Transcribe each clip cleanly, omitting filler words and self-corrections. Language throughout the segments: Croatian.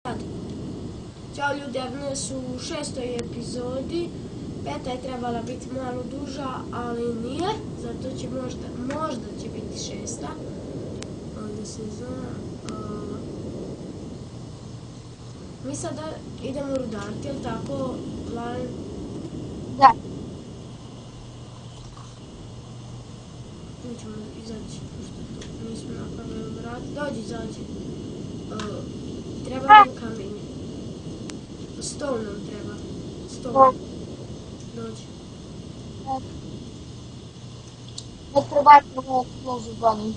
Sad. Ćao ljudi, Agnes su u 6. epizodi. 5. je trebala biti malo duža, ali nije. Zato će možda će biti 6. Ovdje se zna. Mi sada idemo rudariti, jel tako, Laren? Da. Mi ćemo izaći, pošto nismo napravili vrat. Dođi, izađi. Treba nam kamenje. Stol nam treba. Stol. Dođi. Ne trebamo možda bani.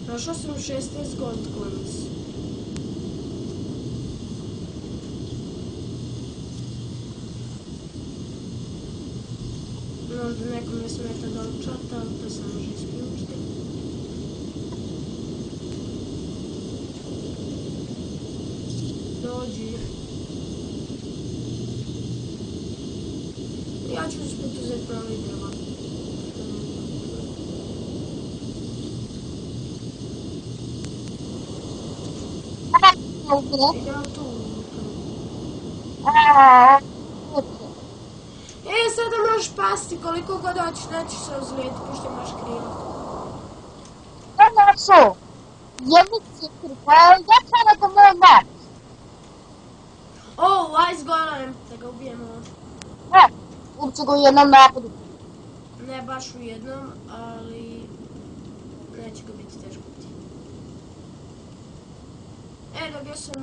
Našao sam 16 gold coins. Možda nekom ne smeta da učata, ali to se može isključiti. Dođi. Ja ću usput uzeti malo drva. Idemo tu. Sada možeš pasti koliko god hoćeš, nećeš se ozlijeti, pošto imaš krila. Značo, jednici pripao, ja treba da moj mat. Ice golem, da ga ubijemo. Uopće ga u jednom napadu. Ne baš u jednom, ali neće ga biti teško biti. Dobio sam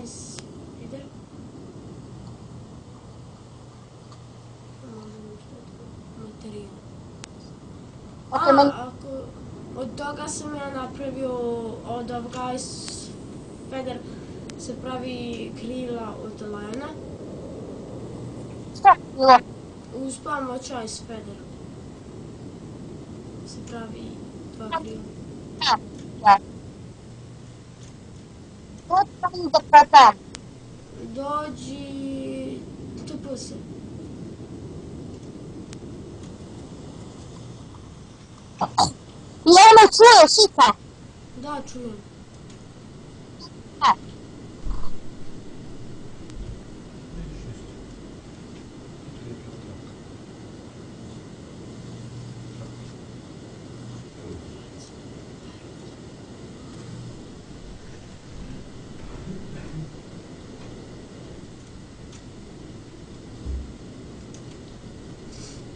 ice feeder. Od toga sam ja napravio, od ovoga ice feeder se pravi krila od Lena. Šta krila? Uz pomoć ice feeder se pravi 2 krila. Da. Dođi da pratam. Dođi... tupo se. Jel me čuješ, Ika? Da, čujem.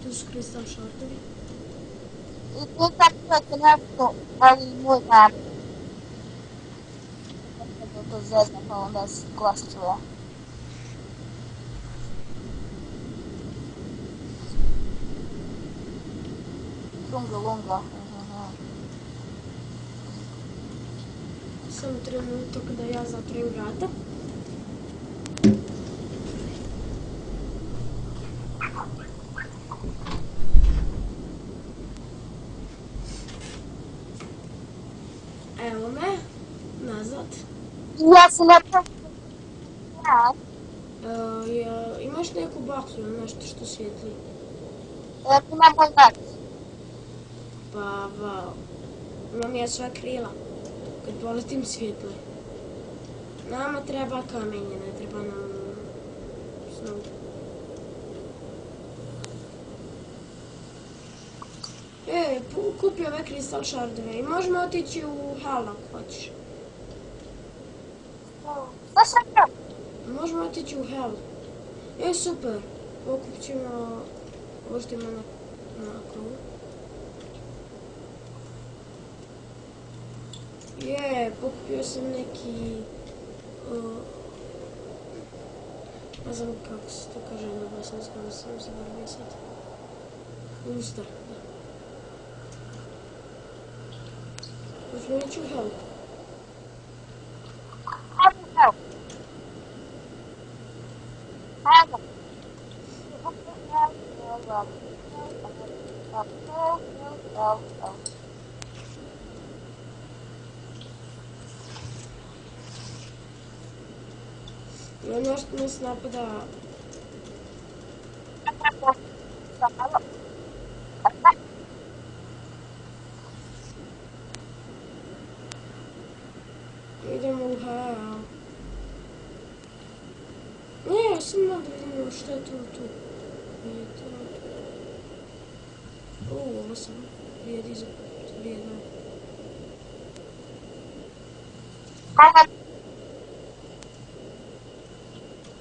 Tu su kristal šortovi. I tu tako je nešto, ali moj nam. To zezna, pa onda se glas čuje. Lunga. Samo trenutak da ja zatvorim vrata. Evo me, nazad. Ja se napravim. Imaš neku baksu ili nešto što svijetli? Imam moj mat. Pa, imam ja sva krila. Kad poletim svijetle. Nama treba kamenje, ne treba nam snov. Kupi ove kristal šardove i možemo otići u hal ako hoćeš. Šta sam to? Možemo otići u hell. Super. Pokupit ćemo ovo što ima na krovu. Pokupio sam neki... ne znam kako se to kaže na bosanskom, sam zaboravio sad. Ustar, da. Možemo ići u hell. Nešto nas napada. Idemo u hal. Samo da vidimo šta je tu. Ovo sam vrijedi za vrijedno.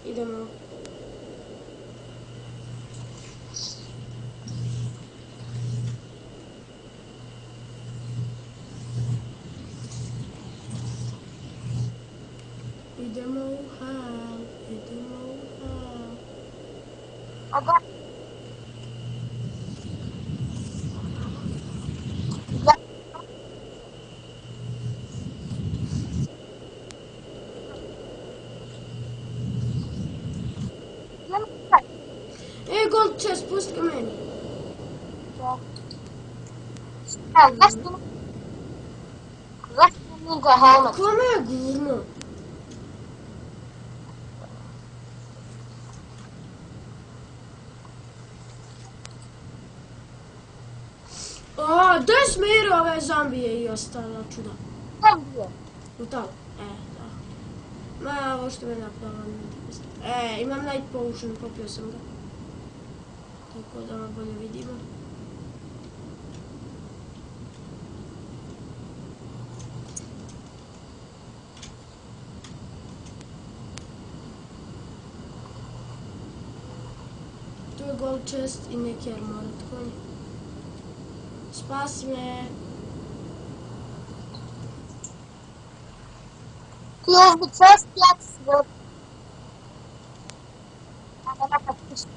Idemo. Idemo u hal. Gold chest, pusti ga meni. Zašto ninja helmet? Kome je gurno? Gdje smirio ove zombije i ostala čuda? Zombije? U tamo, da. Ma, ovo što me napalo. Imam night potion, popio sam ga. Tako da bolje vidimo. Tu je gold chest i neki armor od konja. Spasi me. Ti uzmi chest, ja ću se vrti. A da nekad pišite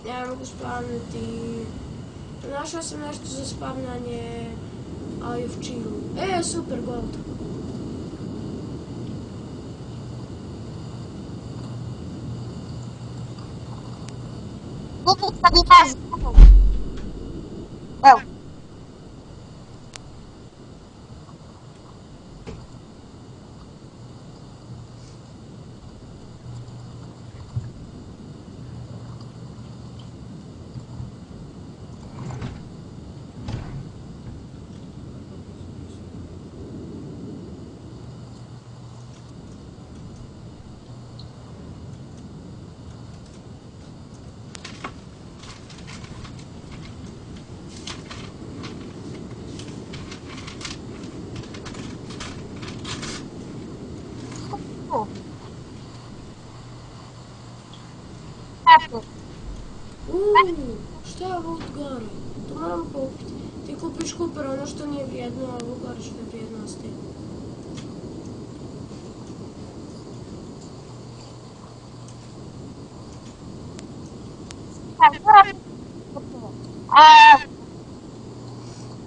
Ja ne mogu spavniti. Našao sam nešto za spavnanje Eye of Chill. Super gold. Nikad kad je kaži. Evo. Šta je ovo gore? To moram kupiti. Ti kupiš Cooper ono što nije vrijedno, a ovo gore što je vrijednosti.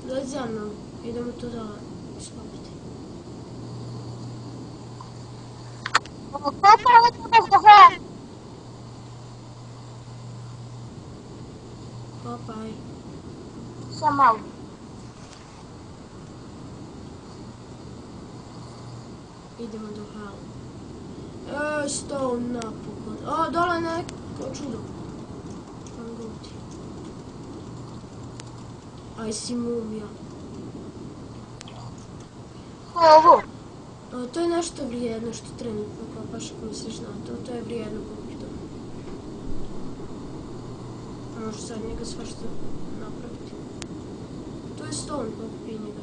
Dođi za mnom, idemo to da iskopiti. Kopaj. Samo malo. Idemo do hala. Stone napokon. Dole neko čudo. Panguti. Aj si mumija. Ovo. To je nešto vrijedno što trenutno kopaš ako misliš na to. To je vrijedno kupiti to. Možeš sad njega svašta napraviti. To je stone, pokupi njega.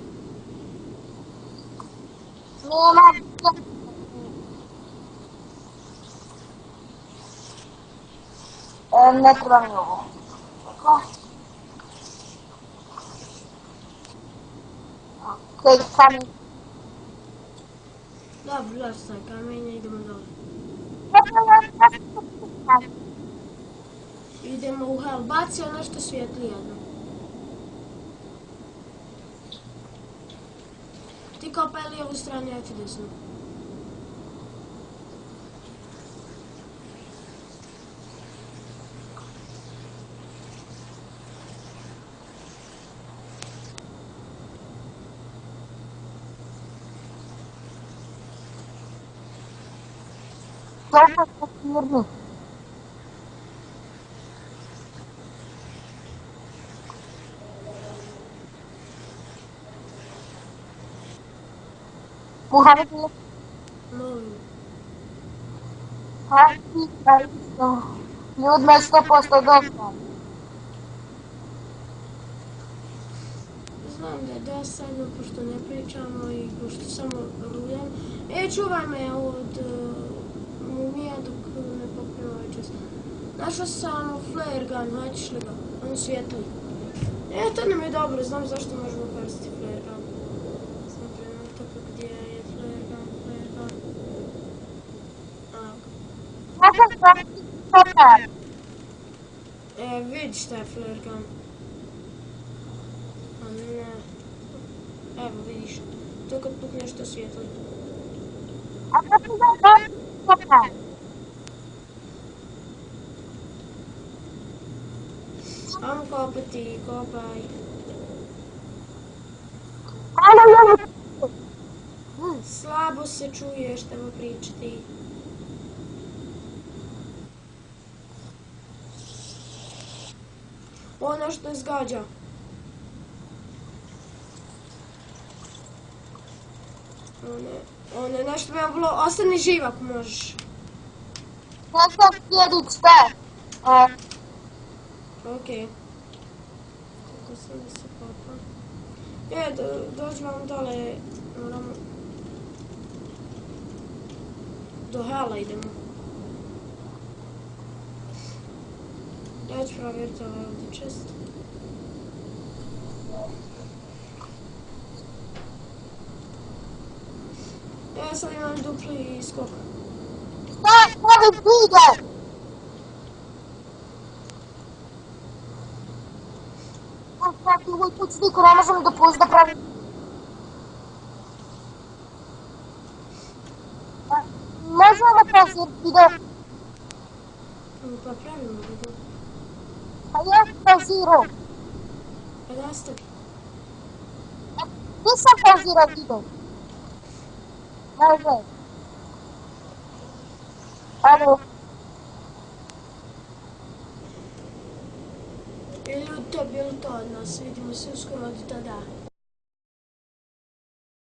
Ne treba mi ovo. Okej, kamen. Dobro, daš sad kamenja, idemo dole. Idemo u hell. Baci ono što svijetli jedno. Ti kopaj lijevu stranu, ja ću desnu. Dobro, papirni. Muhammed je Molim. Pa ti da isto. Ljudima je 100% dosta. Znam da je dosadno, pošto ne pričamo i pošto samo rujam. Čuvaj me od mumija dok ne pokrio ovaj čas. Našao sam flare gun, hoćeš li ga? On svijetli. To nam je dobro, znam zašto možemo koristiti flare gun. Sam trenutak gdje je flare gun. Možem koristiti super. Vidi šta je flare gun. A ne. Evo vidiš. To kad pukneš to svijetli. A kako ću koristiti super? Ajmo kopati, kopaj. Slabo se čuješ, treba pričati. Ono što izgađa. Ono je nešto me bilo, ostani živ ako možeš. Ne znam sjedit sve. Okej. Kako sam da se kopam. Dođi vam dole, moramo... Do hala idemo. Ja ću provjeriti ovaj ovdje čest. Ja sad imam dupli skok. Stavi pide! Sad ovaj put niko ne možemo dopustiti da pravi. Možemo da pasir video. Pa pravimo video. Pa ja pauzirao. Pa nastavi. Nisam pauzirao video. Može. Alo. Ili to bilo to od nas, vidimo se uskoro do tada.